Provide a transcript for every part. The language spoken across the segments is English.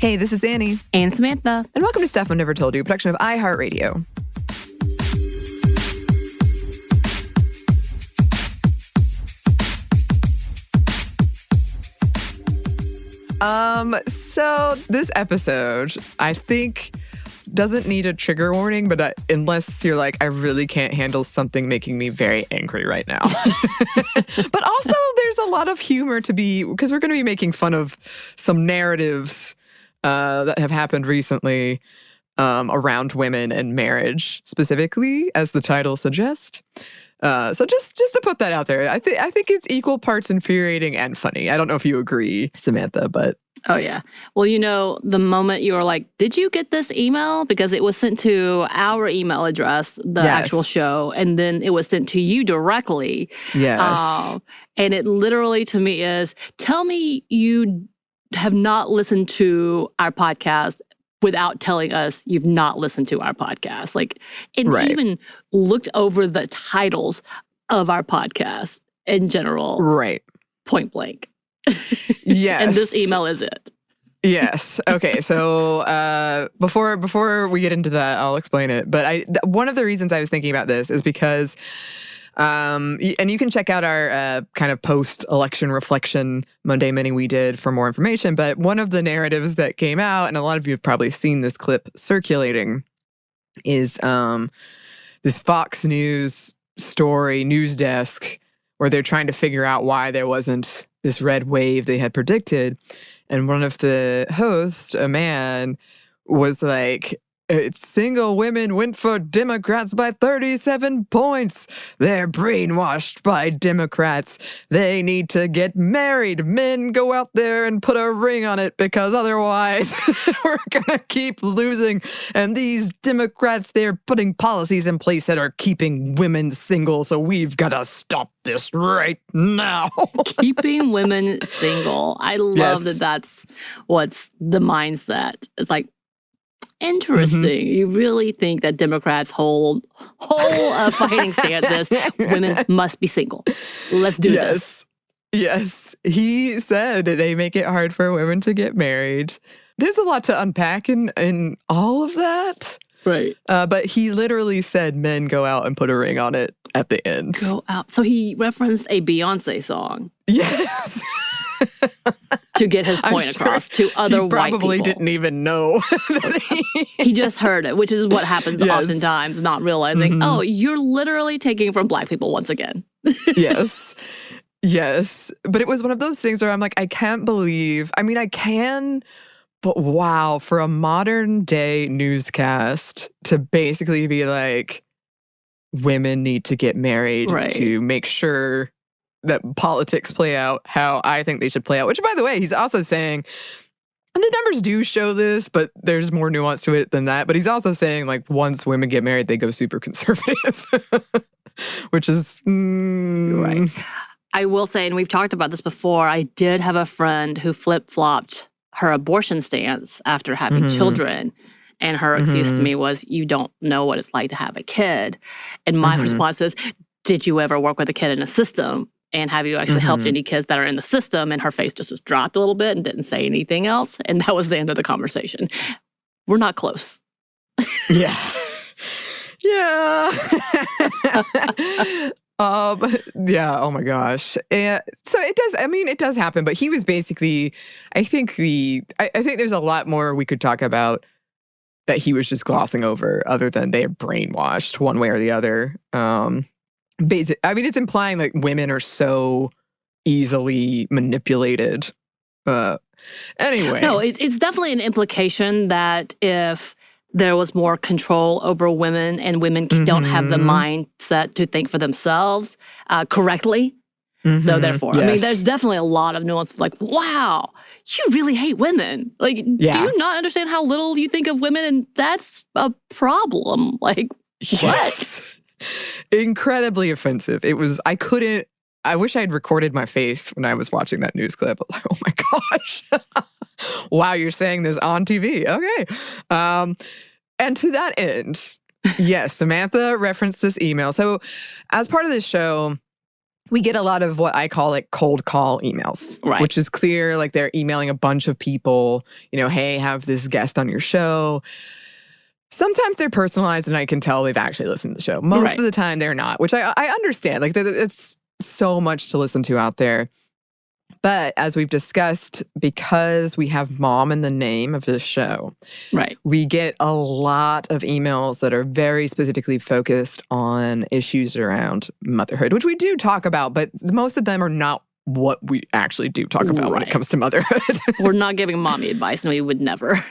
Hey, this is Anney. And Samantha. And welcome to Stuff I Never Told You, a production of iHeartRadio. So this episode, I think, doesn't need a trigger warning, but unless you're like, I really can't handle something making me very angry right now. But also, there's a lot of humor to be, because we're going to be making fun of some narratives that have happened recently around women and marriage, specifically, as the title suggests. So just to put that out there, I think it's equal parts infuriating and funny. I don't know if you agree, Samantha, but... Oh, yeah. Well, you know, the moment you were like, did you get this email? Because it was sent to our email address, the actual show, and then it was sent to you directly. Yes. And it literally, to me, is, tell me you have not listened to our podcast without telling us you've not listened to our podcast. Like, and even looked over the titles of our podcast in general. Right. Point blank. Yes. And this email is it. Yes. Okay. So before we get into that, I'll explain it. But one of the reasons I was thinking about this is because, and you can check out our kind of post-election reflection Monday Mini we did for more information. But one of the narratives that came out, and a lot of you have probably seen this clip circulating, is this Fox News story, news desk, where they're trying to figure out why there wasn't this red wave they had predicted. And one of the hosts, a man, was like, single women went for Democrats by 37 points. They're brainwashed by Democrats. They need to get married. Men, go out there and put a ring on it, because otherwise we're going to keep losing. And these Democrats, they're putting policies in place that are keeping women single. So we've got to stop this right now. Keeping women single. I love that that's what's the mindset. It's like, interesting. Mm-hmm. You really think that Democrats' whole fighting stance is women must be single. Let's do this. Yes. He said they make it hard for women to get married. There's a lot to unpack in all of that. Right. But he literally said men go out and put a ring on it at the end. Go out. So he referenced a Beyonce song. Yes. To get his point across to other white people. He probably didn't even know. He just heard it, which is what happens oftentimes, not realizing, oh, you're literally taking from black people once again. Yes. But it was one of those things where I'm like, I can't believe, I mean, I can, but wow, for a modern day newscast to basically be like, women need to get married to make sure that politics play out how I think they should play out. Which, by the way, he's also saying, and the numbers do show this, but there's more nuance to it than that. But he's also saying, like, once women get married, they go super conservative, which is... Right. I will say, and we've talked about this before, I did have a friend who flip-flopped her abortion stance after having children. And her excuse to me was, you don't know what it's like to have a kid. And my response is, did you ever work with a kid in a system? And have you actually helped any kids that are in the system? And her face just dropped a little bit and didn't say anything else. And that was the end of the conversation. We're not close. Yeah. Oh my gosh. And so it does happen, but he was basically, I think there's a lot more we could talk about that he was just glossing over, other than they are brainwashed one way or the other. It's implying like women are so easily manipulated. Anyway. No, it's definitely an implication that if there was more control over women and women don't have the mindset to think for themselves correctly. So therefore, I mean, there's definitely a lot of nuance of like, wow, you really hate women. Like, do you not understand how little you think of women? And that's a problem. Like, what? Incredibly offensive. It was, I wish I had recorded my face when I was watching that news clip. Like, oh my gosh. Wow, you're saying this on TV. Okay. And to that end, yes, Samantha referenced this email. So as part of this show, we get a lot of what I call like cold call emails, Right. which is clear. Like they're emailing a bunch of people, hey, have this guest on your show. Sometimes they're personalized and I can tell they've actually listened to the show. Most of the time they're not, which I understand. Like it's so much to listen to out there. But as we've discussed, because we have mom in the name of this show, right, we get a lot of emails that are very specifically focused on issues around motherhood, which we do talk about, but most of them are not what we actually do talk about when it comes to motherhood. We're not giving mommy advice, and we would never.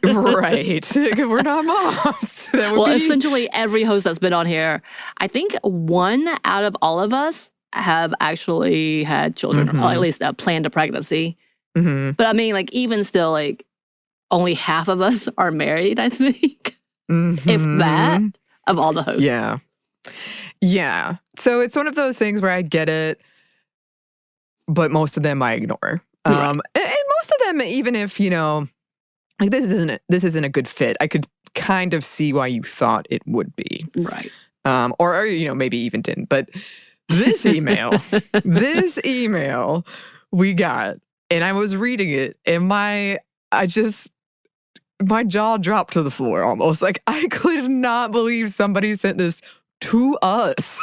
Right. We're not moms. Essentially, every host that's been on here, I think one out of all of us have actually had children, or at least planned a pregnancy. Mm-hmm. But I mean, like, even still, like, only half of us are married, I think. Mm-hmm. If that, of all the hosts. Yeah. Yeah. So it's one of those things where I get it, but most of them I ignore. Right. And most of them, even if, like this isn't a good fit, I could kind of see why you thought it would be. Right. Or maybe even didn't. But this email we got, and I was reading it, and my jaw dropped to the floor almost. Like, I could not believe somebody sent this to us.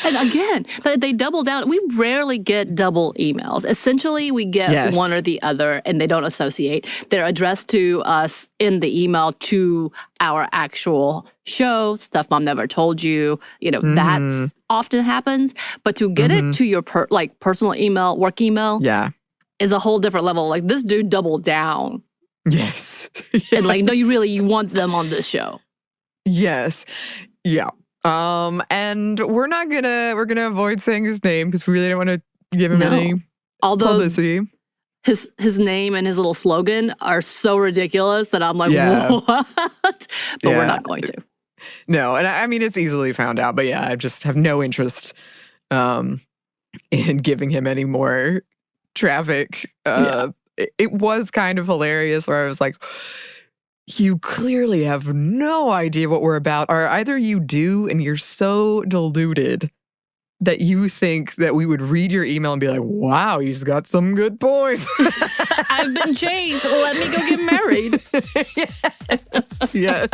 And again, they double down. We rarely get double emails. Essentially, we get one or the other, and they don't associate. They're addressed to us in the email to our actual show, stuff mom never told you. That's often happens. But to get it to your personal email, work email, is a whole different level. Like, this dude doubled down. Yes. And like, no, you want them on this show. Yes. Yeah. And we're gonna avoid saying his name because we really don't want to give him any publicity. His name and his little slogan are so ridiculous that I'm like, what? But we're not going to. No, and I mean, it's easily found out, but I just have no interest in giving him any more traffic. It was kind of hilarious where I was like, you clearly have no idea what we're about, or either you do and you're so deluded that you think that we would read your email and be like, wow, he's got some good points. I've been changed. Let me go get married. Yes.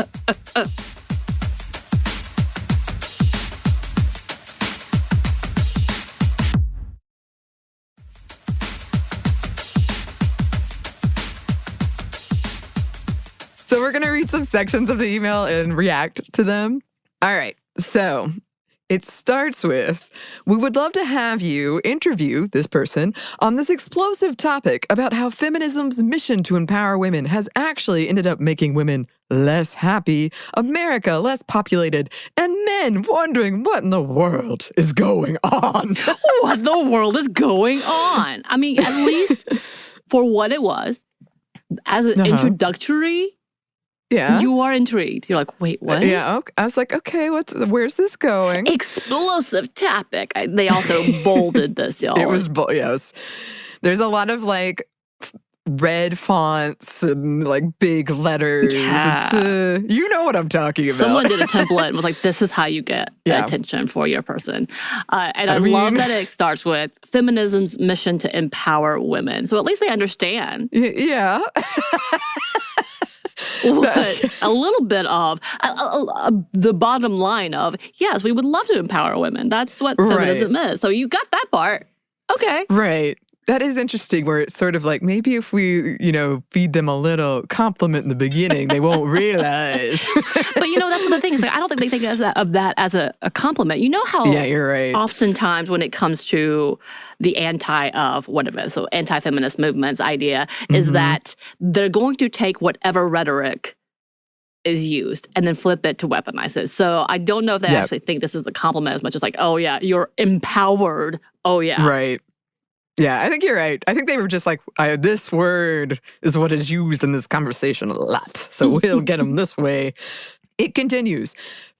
So we're going to read some sections of the email and react to them. All right. So it starts with, we would love to have you interview this person on this explosive topic about how feminism's mission to empower women has actually ended up making women less happy, America less populated, and men wondering what in the world is going on. What the world is going on? I mean, at least for what it was, as an introductory, you are intrigued. You're like, wait, what? Okay. I was like, okay, where's this going? Explosive topic. They also bolded this, y'all. It was, yes. There's a lot of like red fonts and like big letters. Yeah. It's, you know what I'm talking about. Someone did a template and was like, this is how you get attention for your person. And I love that it starts with feminism's mission to empower women. So at least they understand. Yeah. But a little bit of the bottom line of, yes, we would love to empower women. That's what feminism is. So you got that part. Okay. Right. That is interesting where it's sort of like, maybe if we, feed them a little compliment in the beginning, they won't realize. But, that's the thing is, like, I don't think they think of that as a compliment. You know how you're right. Oftentimes when it comes to the so anti-feminist movement's idea is that they're going to take whatever rhetoric is used and then flip it to weaponize it. So I don't know if they actually think this is a compliment as much as like, oh yeah, you're empowered. Oh yeah. Right. Yeah, I think you're right. I think they were just like, this word is what is used in this conversation a lot, so we'll get them this way. It continues.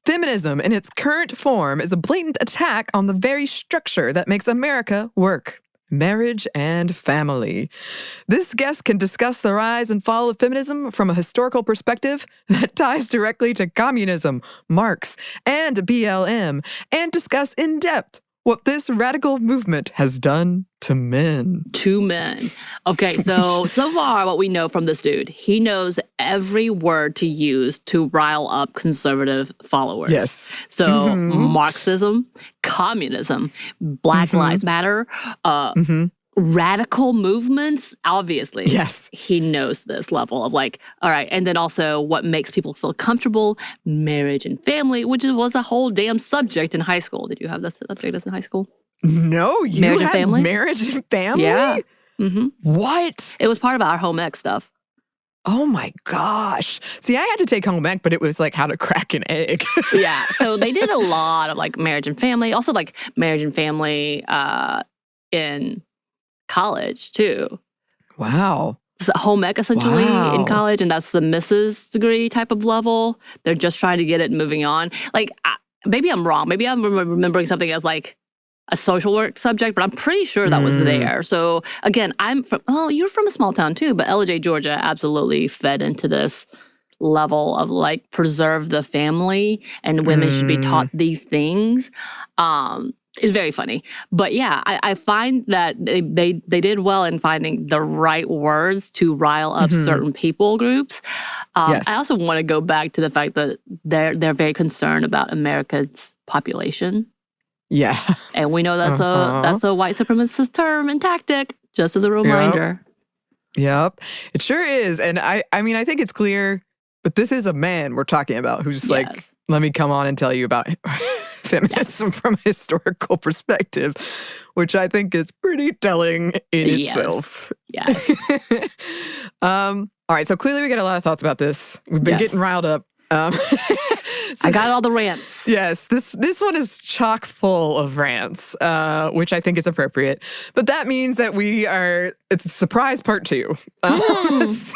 Feminism in its current form is a blatant attack on the very structure that makes America work. Marriage and family. This guest can discuss the rise and fall of feminism from a historical perspective that ties directly to communism, Marx, and BLM, and discuss in depth what this radical movement has done to men. To men. Okay, so far what we know from this dude, he knows every word to use to rile up conservative followers. Yes. So Marxism, communism, Black Lives Matter, radical movements, obviously. Yes. He knows this level of like, all right. And then also what makes people feel comfortable, marriage and family, which was a whole damn subject in high school. Did you have that subject as in high school? No, you Marriage had and family? marriage and family? Yeah. What? It was part of our home ec stuff. Oh my gosh. See, I had to take home ec, but it was like how to crack an egg. Yeah. So they did a lot of like marriage and family, also like marriage and family in college too. Wow. It's a home ec essentially Wow. in college, and that's the Mrs. degree type of level. They're just trying to get it moving on. Like, maybe I'm wrong. Maybe I'm remembering something as like a social work subject, but I'm pretty sure that was there. So again, you're from a small town too, but LJ, Georgia absolutely fed into this level of like preserve the family and women should be taught these things. It's very funny. But yeah, I find that they did well in finding the right words to rile up certain people groups. Yes. I also want to go back to the fact that they're very concerned about America's population. Yeah. And we know that's a white supremacist term and tactic, just as a reminder. Yep. It sure is. And I mean, I think it's clear, but this is a man we're talking about who's like, let me come on and tell you about feminism from a historical perspective, which I think is pretty telling in itself. Yes. All right. So clearly we got a lot of thoughts about this. We've been getting riled up. I got all the rants. Yes, this one is chock full of rants, which I think is appropriate. But that means that it's a surprise part 2. As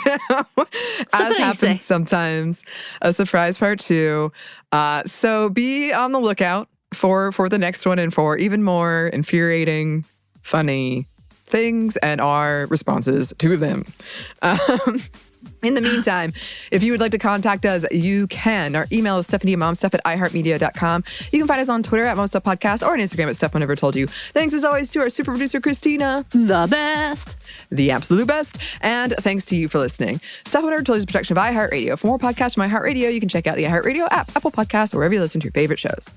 happens sometimes, a surprise part 2. So be on the lookout for the next one and for even more infuriating, funny things and our responses to them. In the meantime, if you would like to contact us, you can. Our email is stephanieandmomstuff@iheartmedia.com. You can find us on Twitter @momstuffpodcast or on Instagram @Steph Never Told You. Thanks as always to our super producer, Christina. The best. The absolute best. And thanks to you for listening. Stuff Never Told You is a production of iHeartRadio. For more podcasts from iHeartRadio, you can check out the iHeartRadio app, Apple Podcasts, or wherever you listen to your favorite shows.